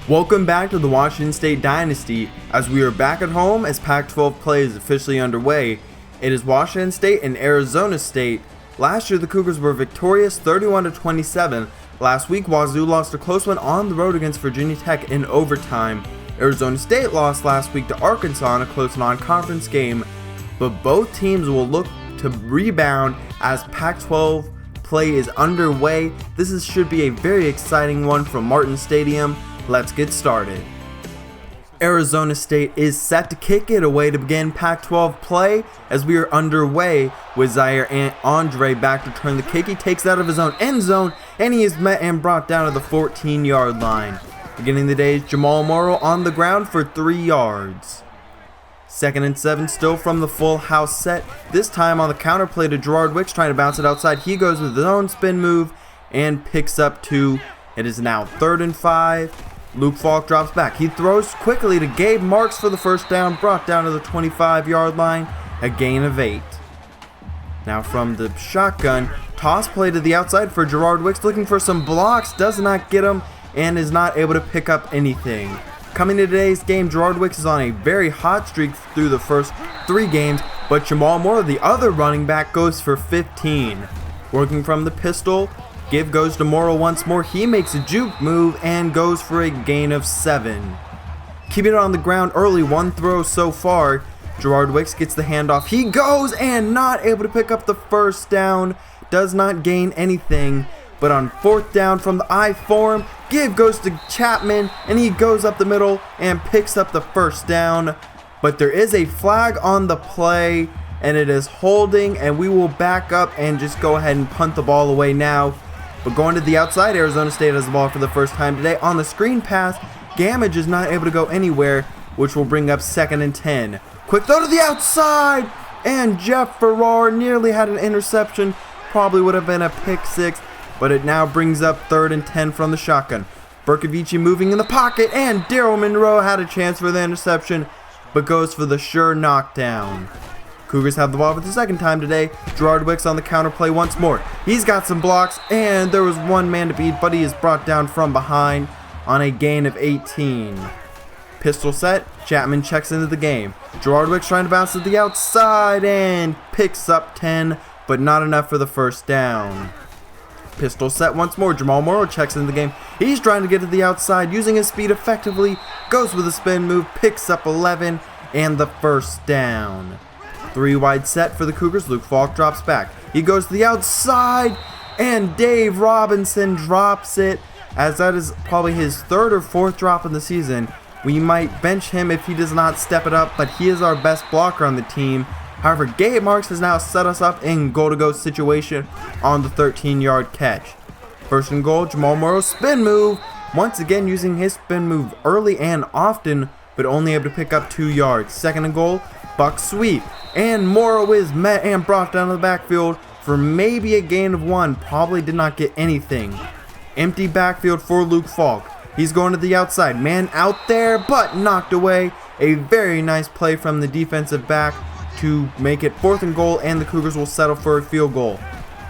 Welcome back to the Washington State Dynasty, as we are back at home as Pac-12 play is officially underway. It is Washington State and Arizona State. Last year the Cougars were victorious 31-27. Last week Wazoo lost a close one on the road against Virginia Tech in overtime. Arizona State lost last week to Arkansas in a close non-conference game. But both teams will look to rebound as Pac-12 play is underway. This should be a very exciting one from Martin Stadium. Let's get started. Arizona State is set to kick it away to begin Pac-12 play as we are underway with Zaire and Andre back to turn the kick. He takes out of his own end zone and he is met and brought down to the 14-yard line. Beginning the day is Jamal Morrow on the ground for 3 yards. 2nd and 7 still from the full house set. This time on the counter play to Gerard Wicks trying to bounce it outside. He goes with his own spin move and picks up 2. It is now 3rd and 5. Luke Falk drops back. He throws quickly to Gabe Marks for the first down, brought down to the 25-yard line, a gain of 8. Now from the shotgun, toss play to the outside for Gerard Wicks, looking for some blocks, does not get him, and is not able to pick up anything. Coming to today's game, Gerard Wicks is on a very hot streak through the first 3 games, but Jamal Moore, the other running back, goes for 15. Working from the pistol, give goes to Morrow once more. He makes a juke move and goes for a gain of 7. Keeping it on the ground early, 1 throw so far. Gerard Wicks gets the handoff. He goes and not able to pick up the first down. Does not gain anything. But on 4th down from the I form, give goes to Chapman and he goes up the middle and picks up the first down. But there is a flag on the play and it is holding, and we will back up and just go ahead and punt the ball away now. But going to the outside, Arizona State has the ball for the first time today. On the screen pass, Gamage is not able to go anywhere, which will bring up 2nd and 10. Quick throw to the outside, and Jeff Farrar nearly had an interception. Probably would have been a pick 6, but it now brings up 3rd and 10 from the shotgun. Berkovici moving in the pocket, and Daryl Monroe had a chance for the interception, but goes for the sure knockdown. Cougars have the ball for the second time today. Gerard Wicks on the counter play once more. He's got some blocks, and there was one man to beat, but he is brought down from behind on a gain of 18. Pistol set, Chapman checks into the game. Gerard Wicks trying to bounce to the outside and picks up 10, but not enough for the first down. Pistol set once more. Jamal Morrow checks into the game. He's trying to get to the outside, using his speed effectively, goes with a spin move, picks up 11, and the first down. 3 wide set for the Cougars. Luke Falk drops back. He goes to the outside, and Dave Robinson drops it, as that is probably his 3rd or 4th drop in the season. We might bench him if he does not step it up, but he is our best blocker on the team. However, Gabe Marks has now set us up in goal-to-go situation on the 13-yard catch. 1st and goal, Jamal Morrow spin move. Once again using his spin move early and often, but only able to pick up 2 yards. 2nd and goal, buck sweep. And Morrow is met and brought down to the backfield for maybe a gain of 1. Probably did not get anything. Empty backfield for Luke Falk. He's going to the outside. Man out there, but knocked away. A very nice play from the defensive back to make it 4th and goal, and the Cougars will settle for a field goal.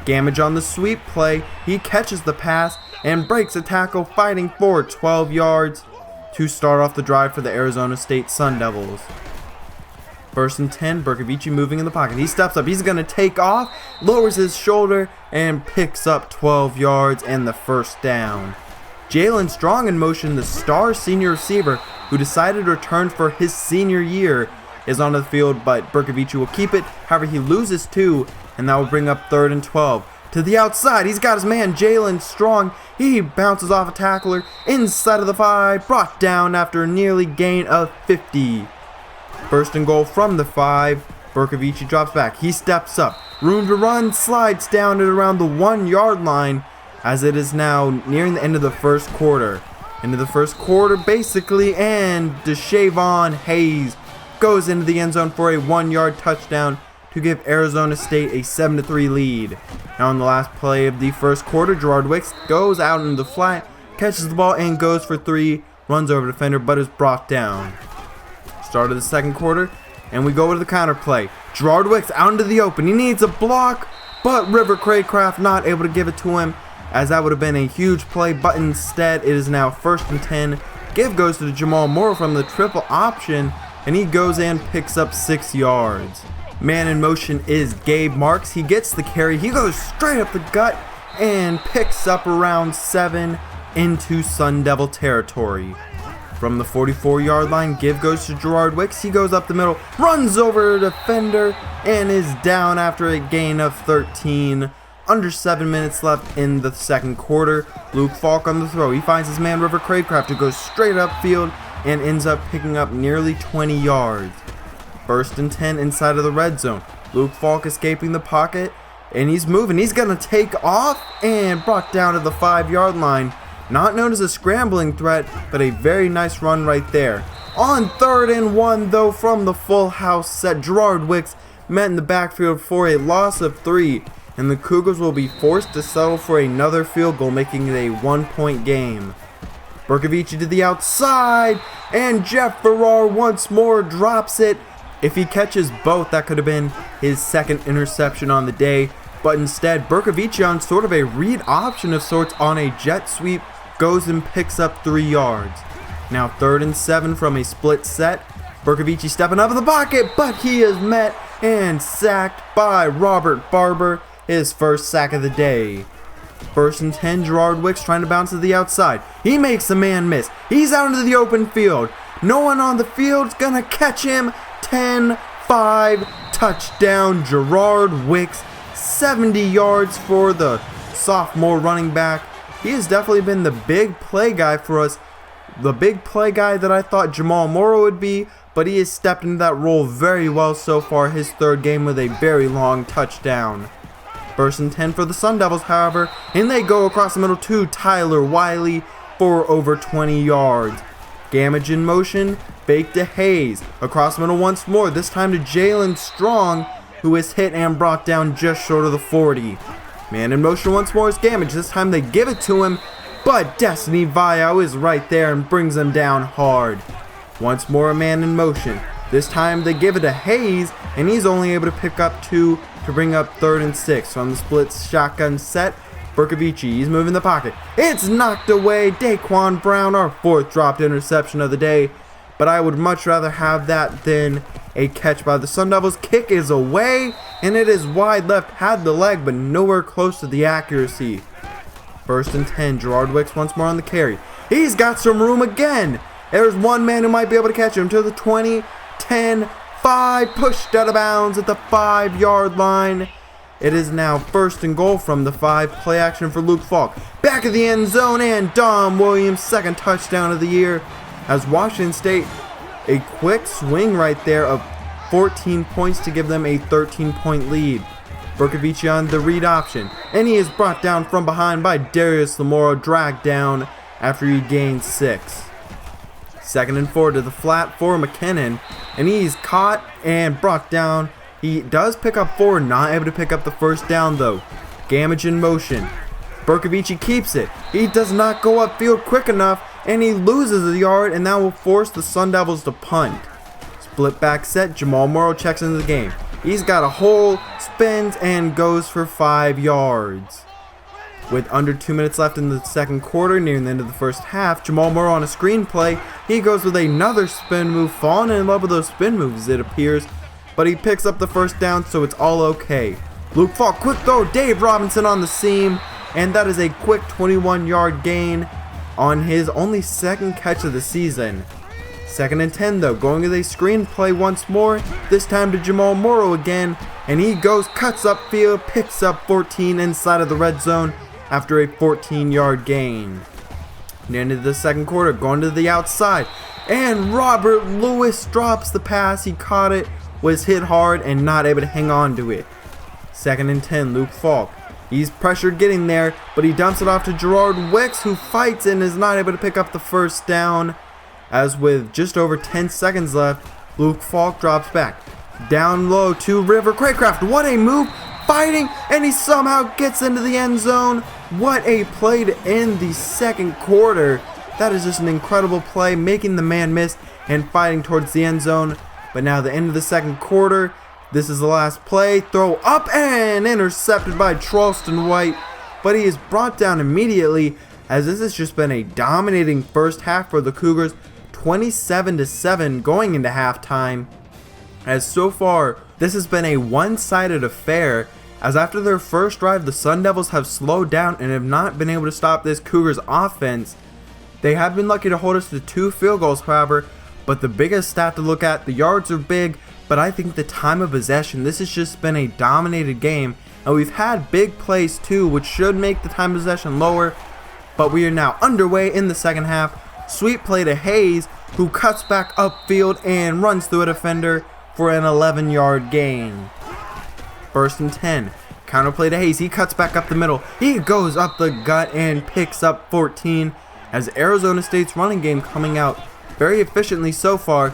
Gamage on the sweep play. He catches the pass and breaks a tackle, fighting for 12 yards to start off the drive for the Arizona State Sun Devils. 1st and 10, Berkovici moving in the pocket. He steps up. He's going to take off, lowers his shoulder, and picks up 12 yards and the first down. Jalen Strong in motion, the star senior receiver who decided to return for his senior year, is on the field, but Berkovici will keep it. However, he loses 2, and that will bring up 3rd and 12. To the outside, he's got his man, Jalen Strong. He bounces off a tackler inside of the 5, brought down after a nearly gain of 50. 1st and goal from the 5. Berkovici drops back. He steps up. Room to run. Slides down at around the 1-yard line as it is now nearing the end of the first quarter. Into the first quarter basically, and Deshaevon Hayes goes into the end zone for a 1-yard touchdown to give Arizona State a 7-3 lead. Now on the last play of the first quarter, Gerard Wicks goes out into the flat, catches the ball and goes for 3, runs over the defender but is brought down. Start of the second quarter, and we go to the counter play. Gerard Wicks out into the open. He needs a block, but River Craycraft not able to give it to him, as that would have been a huge play, but instead it is now 1st and 10 Give goes to Jamal Morrow from the triple option, and he goes and picks up 6 yards. Man in motion is Gabe Marks. He gets the carry. He goes straight up the gut and picks up around 7 into Sun Devil territory. From the 44-yard line, give goes to Gerard Wicks. He goes up the middle, runs over a defender, and is down after a gain of 13. Under 7 minutes left in the second quarter. Luke Falk on the throw. He finds his man River Cravecraft, who goes straight upfield and ends up picking up nearly 20 yards. 1st and 10 inside of the red zone. Luke Falk escaping the pocket, and he's moving. He's going to take off and brought down to the 5-yard line. Not known as a scrambling threat, but a very nice run right there. On 3rd and 1, though, from the full house set, Gerard Wicks met in the backfield for a loss of 3, and the Cougars will be forced to settle for another field goal, making it a 1-point game. Berkovici to the outside, and Jeff Farrar once more drops it. If he catches both, that could have been his 2nd interception on the day, but instead, Berkovici on sort of a read option of sorts on a jet sweep goes and picks up 3 yards. Now 3rd and 7 from a split set. Berkovici stepping up in the pocket, but he is met and sacked by Robert Barber, his first sack of the day. 1st and 10, Gerard Wicks trying to bounce to the outside. He makes a man miss. He's out into the open field. No one on the field's gonna catch him. 10-5 touchdown Gerard Wicks. 70 yards for the sophomore running back. He has definitely been the big play guy for us. The big play guy that I thought Jamal Morrow would be, but he has stepped into that role very well so far. His 3rd game with a very long touchdown. 1st and 10 for the Sun Devils, however, and they go across the middle to Tyler Wiley for over 20 yards. Gamage in motion, fake to Hayes. Across the middle once more, this time to Jalen Strong, who is hit and brought down just short of the 40. Man in motion once more is Gamage. This time they give it to him, but Destiny Viao is right there and brings him down hard. Once more a man in motion. This time they give it to Hayes, and he's only able to pick up 2 to bring up 3rd and 6. On the split shotgun set, Berkovici, he's moving the pocket. It's knocked away. Daquan Brown, our 4th dropped interception of the day. But I would much rather have that than a catch by the Sun Devils. Kick is away, and it is wide left. Had the leg, but nowhere close to the accuracy. 1st and 10, Gerard Wicks once more on the carry. He's got some room again. There's one man who might be able to catch him to the 20, 10, 5, pushed out of bounds at the 5-yard line. It is now 1st and goal from the 5. Play action for Luke Falk. Back of the end zone, and Dom Williams' 2nd touchdown of the year. As Washington State, a quick swing right there of 14 points to give them a 13-point lead. Berkovici on the read option, and he is brought down from behind by Darius Lamoro, dragged down after he gained 6. 2nd and 4 to the flat for McKinnon, and he's caught and brought down. He does pick up 4, not able to pick up the 1st down though. Gamage in motion. Berkovici keeps it. He does not go upfield quick enough, and he loses a yard, and that will force the Sun Devils to punt. Split back set, Jamal Morrow checks into the game. He's got a hole, spins, and goes for 5 yards. With under 2 minutes left in the second quarter, nearing the end of the first half, Jamal Morrow on a screen play. He goes with another spin move, falling in love with those spin moves it appears, but he picks up the 1st down, so it's all okay. Luke Falk, quick throw, Dave Robinson on the seam, and that is a quick 21-yard gain on his only 2nd catch of the season. 2nd and 10 though, going with a screen play once more, this time to Jamal Morrow again, and he goes, cuts upfield, picks up 14 inside of the red zone after a 14-yard gain. Near into the second quarter, going to the outside, and Robert Lewis drops the pass. He caught it, was hit hard, and not able to hang on to it. 2nd and 10, Luke Falk. He's pressured getting there, but he dumps it off to Gerard Wicks, who fights and is not able to pick up the 1st down. As with just over 10 seconds left, Luke Falk drops back. Down low to River Cravecraft. What a move! Fighting, and he somehow gets into the end zone. What a play to end the second quarter. That is just an incredible play, making the man miss and fighting towards the end zone. But now the end of the second quarter. This is the last play. Throw up and intercepted by Charleston White. But he is brought down immediately as this has just been a dominating first half for the Cougars, 27-7 going into halftime. As so far, this has been a one-sided affair, as after their first drive, the Sun Devils have slowed down and have not been able to stop this Cougars offense. They have been lucky to hold us to 2 field goals, however, but the biggest stat to look at, the yards are big, but I think the time of possession, this has just been a dominated game, and we've had big plays too, which should make the time of possession lower, but we are now underway in the second half. Sweet play to Hayes, who cuts back upfield and runs through a defender for an 11-yard gain. First and 10. Counter play to Hayes. He cuts back up the middle. He goes up the gut and picks up 14 as Arizona State's running game coming out very efficiently so far.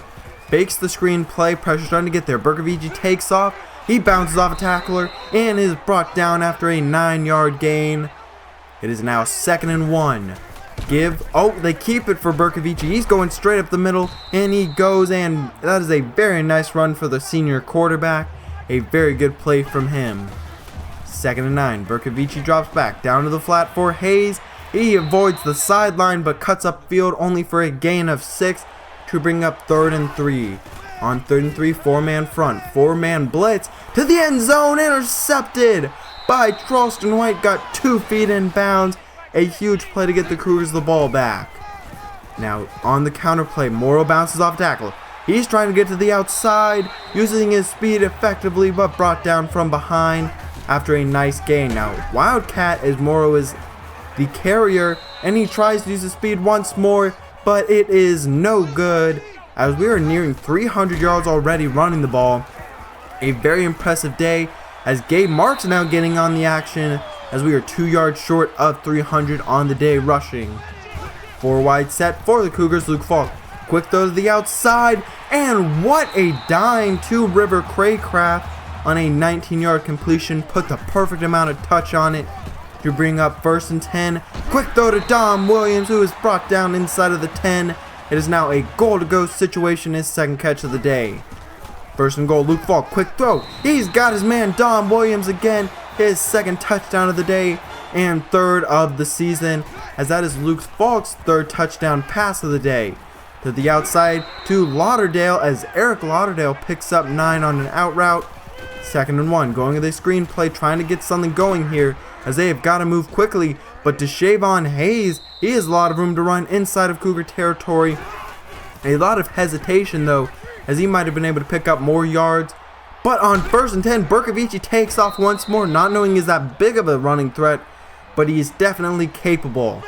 Fakes the screen play. Pressure starting to get there. Berkovici takes off. He bounces off a tackler and is brought down after a 9-yard gain. It is now 2nd and 1. They keep it for Berkovici. He's going straight up the middle and he goes, and that is a very nice run for the senior quarterback. A very good play from him. 2nd and 9. Berkovici drops back down to the flat for Hayes. He avoids the sideline but cuts upfield only for a gain of 6 to bring up 3rd and 3. On 3rd and 3, 4-man front, 4-man blitz to the end zone, intercepted by Charleston White, got 2 feet in bounds. A huge play to get the Cougars the ball back. Now on the counter play, Morrow bounces off tackle. He's trying to get to the outside, using his speed effectively, but brought down from behind after a nice gain. Now Wildcat, as Morrow is the carrier, and he tries to use his speed once more, but it is no good, as we are nearing 300 yards already running the ball. A very impressive day, as Gabe Marks now getting on the action, as we are 2 yards short of 300 on the day rushing. 4 wide set for the Cougars. Luke Falk, quick throw to the outside, and what a dime to River Craycraft on a 19-yard completion. Put the perfect amount of touch on it to bring up 1st and 10. Quick throw to Dom Williams, who is brought down inside of the 10. It is now a goal-to-go situation, his 2nd catch of the day. 1st and goal, Luke Falk, quick throw. He's got his man Dom Williams again, his 2nd touchdown of the day and 3rd of the season, as that is Luke Falk's 3rd touchdown pass of the day. To the outside to Lauderdale, as Eric Lauderdale picks up 9 on an out route. 2nd and 1, going to the screen play, trying to get something going here, as they have got to move quickly, but Deshaevon Hayes, he has a lot of room to run inside of Cougar territory. A lot of hesitation though, as he might have been able to pick up more yards. But on 1st and 10, Berkovici takes off once more, not knowing he's that big of a running threat, but he is definitely capable.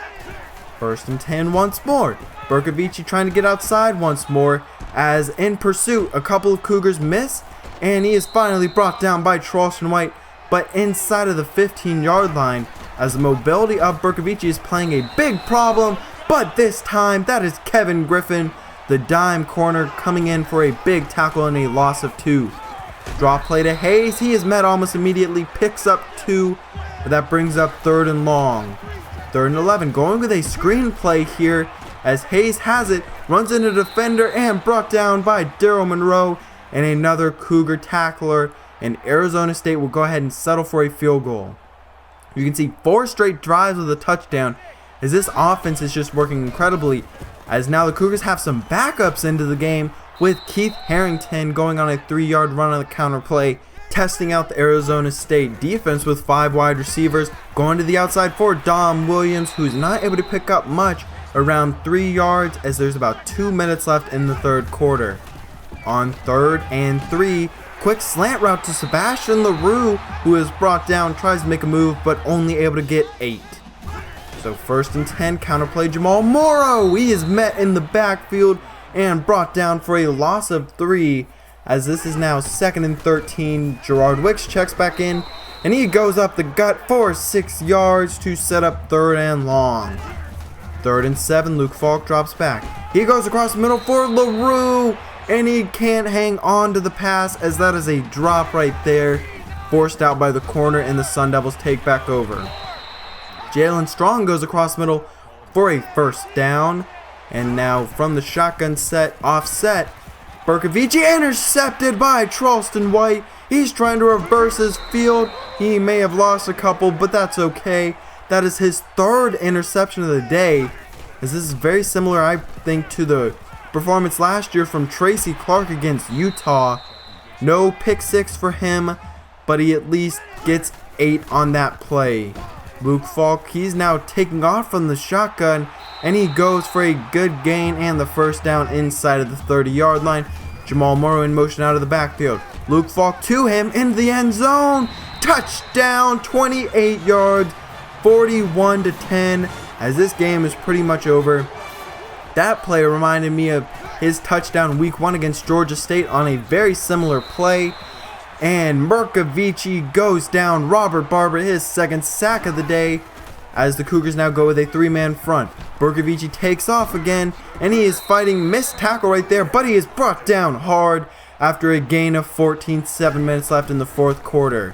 1st and 10 once more. Berkovici trying to get outside once more, as in pursuit, a couple of Cougars miss, and he is finally brought down by Charleston White, but inside of the 15-yard line, as the mobility of Berkovici is playing a big problem, but this time that is Kevin Griffin, the dime corner, coming in for a big tackle and a loss of 2. Draw play to Hayes. He is met almost immediately, picks up 2, but that brings up 3rd and long. 3rd and 11, going with a screen play here, as Hayes has it, runs into the defender and brought down by Daryl Monroe and another Cougar tackler, and Arizona State will go ahead and settle for a field goal. You can see 4 straight drives with a touchdown, as this offense is just working incredibly, as now the Cougars have some backups into the game, with Keith Harrington going on a 3-yard run on the counter play, testing out the Arizona State defense with 5 wide receivers, going to the outside for Dom Williams, who's not able to pick up much, around 3 yards, as there's about 2 minutes left in the 3rd quarter. On 3rd and 3, quick slant route to Sebastian LaRue, who is brought down, tries to make a move, but only able to get 8. So 1st and 10, counterplay Jamal Morrow. He is met in the backfield and brought down for a loss of 3, as this is now 2nd and 13. Gerard Wicks checks back in, and he goes up the gut for 6 yards to set up 3rd and long. 3rd and 7, Luke Falk drops back. He goes across the middle for LaRue, and he can't hang on to the pass, as that is a drop right there, forced out by the corner, and the Sun Devils take back over. Jalen Strong goes across the middle for a 1st down, and now from the shotgun set, offset, Berkovici intercepted by Charleston White. He's trying to reverse his field. He may have lost a couple, but that's okay. That is his third interception of the day, as this is very similar, I think, to the performance last year from Tracy Clark against Utah. No pick six for him, but he at least gets 8 on that play. Luke Falk, he's now taking off from the shotgun, and he goes for a good gain and the first down inside of the 30-yard line. Jamal Morrow in motion out of the backfield. Luke Falk to him into the end zone. Touchdown, 28 yards, 41-10, as this game is pretty much over. That play reminded me of his touchdown week 1 against Georgia State on a very similar play. And Murkavici goes down. Robert Barber, his second sack of the day, as the Cougars now go with a 3-man front. Murkavici takes off again, and he is fighting missed tackle right there, but he is brought down hard after a gain of 14, 7 minutes left in the fourth quarter.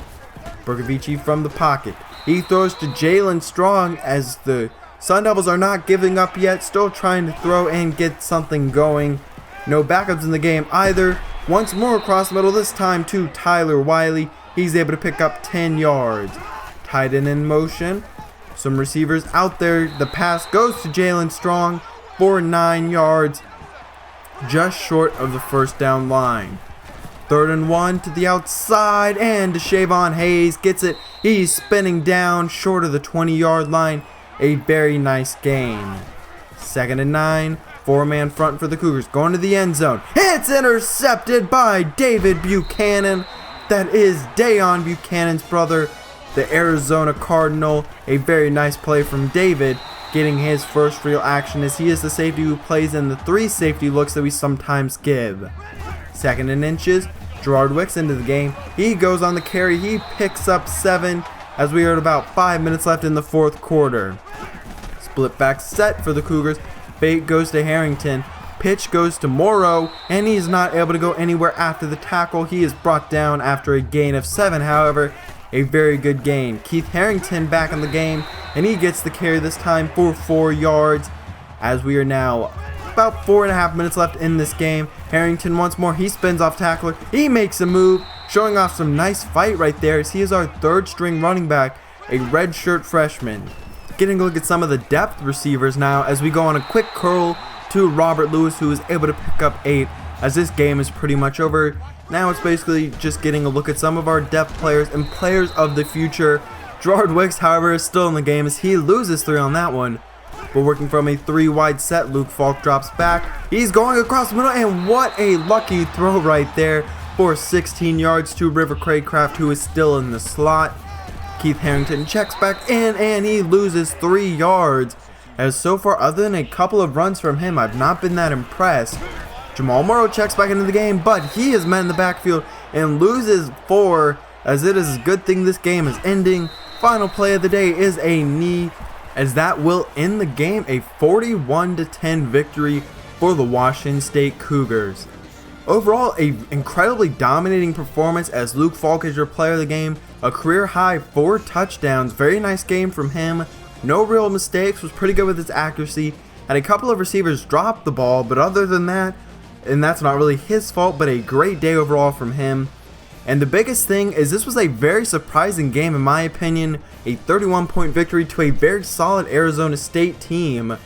Murkavici from the pocket. He throws to Jalen Strong, as the Sun Devils are not giving up yet, still trying to throw and get something going. No backups in the game either. Once more across the middle, this time to Tyler Wiley. He's able to pick up 10 yards. Tight end in motion. Some receivers out there. The pass goes to Jalen Strong for 9 yards, just short of the first down line. 3rd and 1 to the outside, and Deshaevon Hayes gets it. He's spinning down short of the 20-yard line. A very nice gain. 2nd and 9. 4-man front for the Cougars, going to the end zone. It's intercepted by David Buchanan. That is Dayon Buchanan's brother, the Arizona Cardinal. A very nice play from David, getting his first real action, as he is the safety who plays in the 3 safety looks that we sometimes give. 2nd and inches. Gerard Wicks into the game. He goes on the carry. He picks up 7, as we are at about 5 minutes left in the fourth quarter. Split back set for the Cougars. Fake goes to Harrington. Pitch goes to Morrow, and he's not able to go anywhere after the tackle. He is brought down after a gain of 7, however, a very good gain. Keith Harrington back in the game, and he gets the carry this time for 4 yards, as we are now about 4.5 minutes left in this game. Harrington once more, he spins off tackler. He makes a move, showing off some nice fight right there, as he is our 3rd string running back, a redshirt freshman. Getting a look at some of the depth receivers now, as we go on a quick curl to Robert Lewis, who is able to pick up 8, as this game is pretty much over. Now it's basically just getting a look at some of our depth players and players of the future. Gerard Wicks, however, is still in the game, as he loses 3 on that one. But working from a 3-wide set, Luke Falk drops back. He's going across the middle, and what a lucky throw right there for 16 yards to River Craycraft, who is still in the slot. Keith Harrington checks back in, and he loses 3 yards. As so far, other than a couple of runs from him, I've not been that impressed. Jamal Morrow checks back into the game, but he is met in the backfield and loses 4, as it is a good thing this game is ending. Final play of the day is a knee, as that will end the game. A 41-10 victory for the Washington State Cougars. Overall, an incredibly dominating performance, as Luke Falk is your player of the game. A career high 4 touchdowns. Very nice game from him. No real mistakes. Was pretty good with his accuracy. Had a couple of receivers drop the ball, but other than that, and that's not really his fault, but a great day overall from him. And the biggest thing is this was a very surprising game in my opinion. A 31-point victory to a very solid Arizona State team.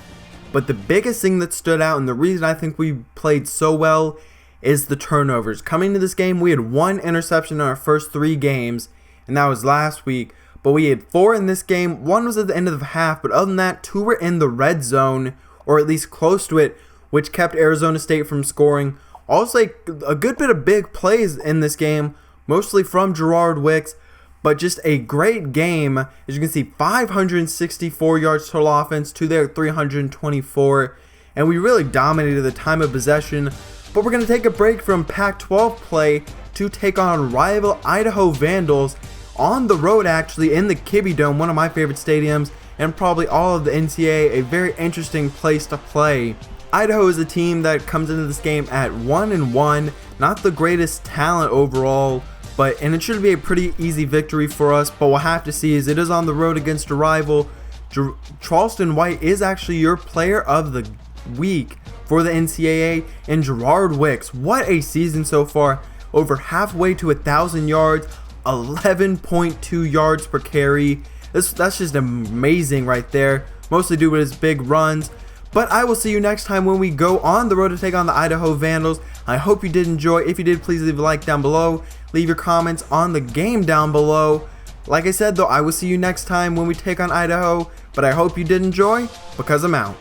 But the biggest thing that stood out, and the reason I think we played so well, is the turnovers. Coming to this game, we had 1 interception in our first 3 games, and that was last week. But we had 4 in this game. 1 was at the end of the half, but other than that, 2 were in the red zone, or at least close to it, which kept Arizona State from scoring. Also, a good bit of big plays in this game, mostly from Gerard Wicks, but just a great game. As you can see, 564 yards total offense to their 324, and we really dominated the time of possession. But we're going to take a break from Pac-12 play to take on rival Idaho Vandals on the road, actually, in the Kibbe Dome, one of my favorite stadiums, and probably all of the NCAA, a very interesting place to play. Idaho is a team that comes into this game at 1-1, not the greatest talent overall, and it should be a pretty easy victory for us, but we'll have to see, as it is on the road against a rival. Charleston White is actually your player of the week for the NCAA, and Gerard Wicks, what a season so far. Over halfway to 1,000 yards, 11.2 yards per carry. That's just amazing right there, mostly due to his big runs. But I will see you next time when we go on the road to take on the Idaho Vandals. I hope you did enjoy. If you did, please leave a like down below. Leave your comments on the game down below. Like I said though, I will see you next time when we take on Idaho. But I hope you did enjoy, because I'm out.